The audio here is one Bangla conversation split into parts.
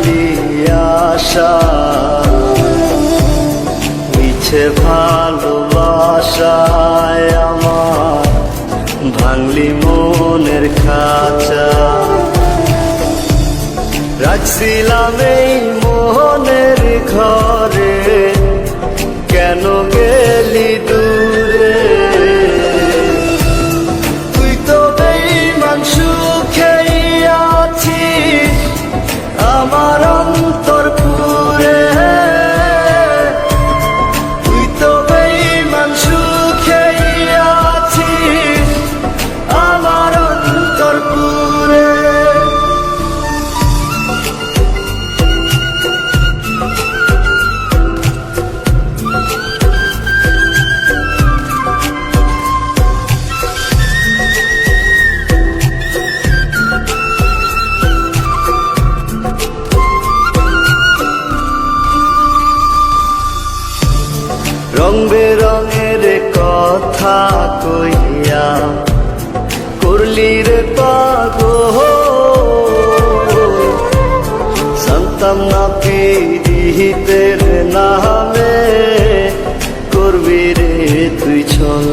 দিলি আশা, মিছে ভালোবাসায় আমার ভাঙলি মনের খাঁচা। রাখছিলাম এই মনের ঘরে, কেন গেলি দূরে? তুই তো বেঈমান সুখেই আছিস আমার অন্তর পুরে। তুই তো বেঈমান সুখেই আছিস আমার অন্তর পুরে। রং বেরঙের কথা কইয়া করলি রে পাগল, জানতাম না পীড়িতের নামে করবি রে তুই ছল।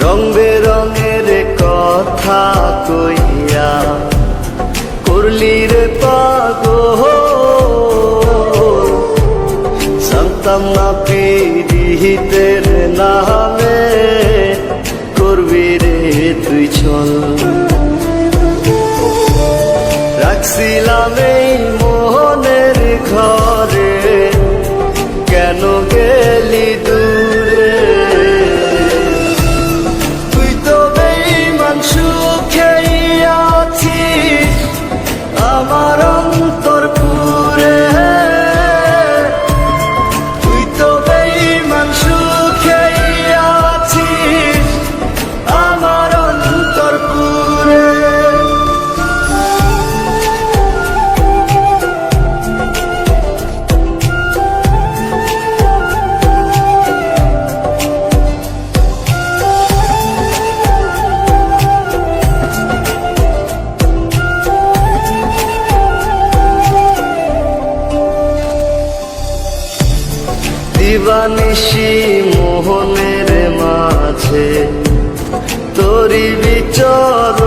রং বেরঙের কথা কইয়া করলি রে পাগল, জানতাম না পীড়িতের নামে করবি রে তুই ছল। রাখছিলাম এই মনের ঘরে, কেন গেলি দূরে? তুই তো বেঈমান সুখেই আছিস আমার অন্তর পুরে। তুই তো বেঈমান সুখেই আছিস আমার অন্তর পুরে। দিবানিশি মোহনের মাঝে তোরি বিচর,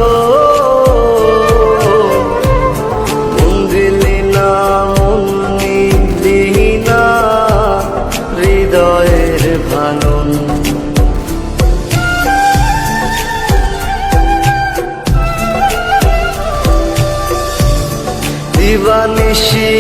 মন দিলি না মন নিলি না হৃদয়ের ভাঙন। দিবানিশি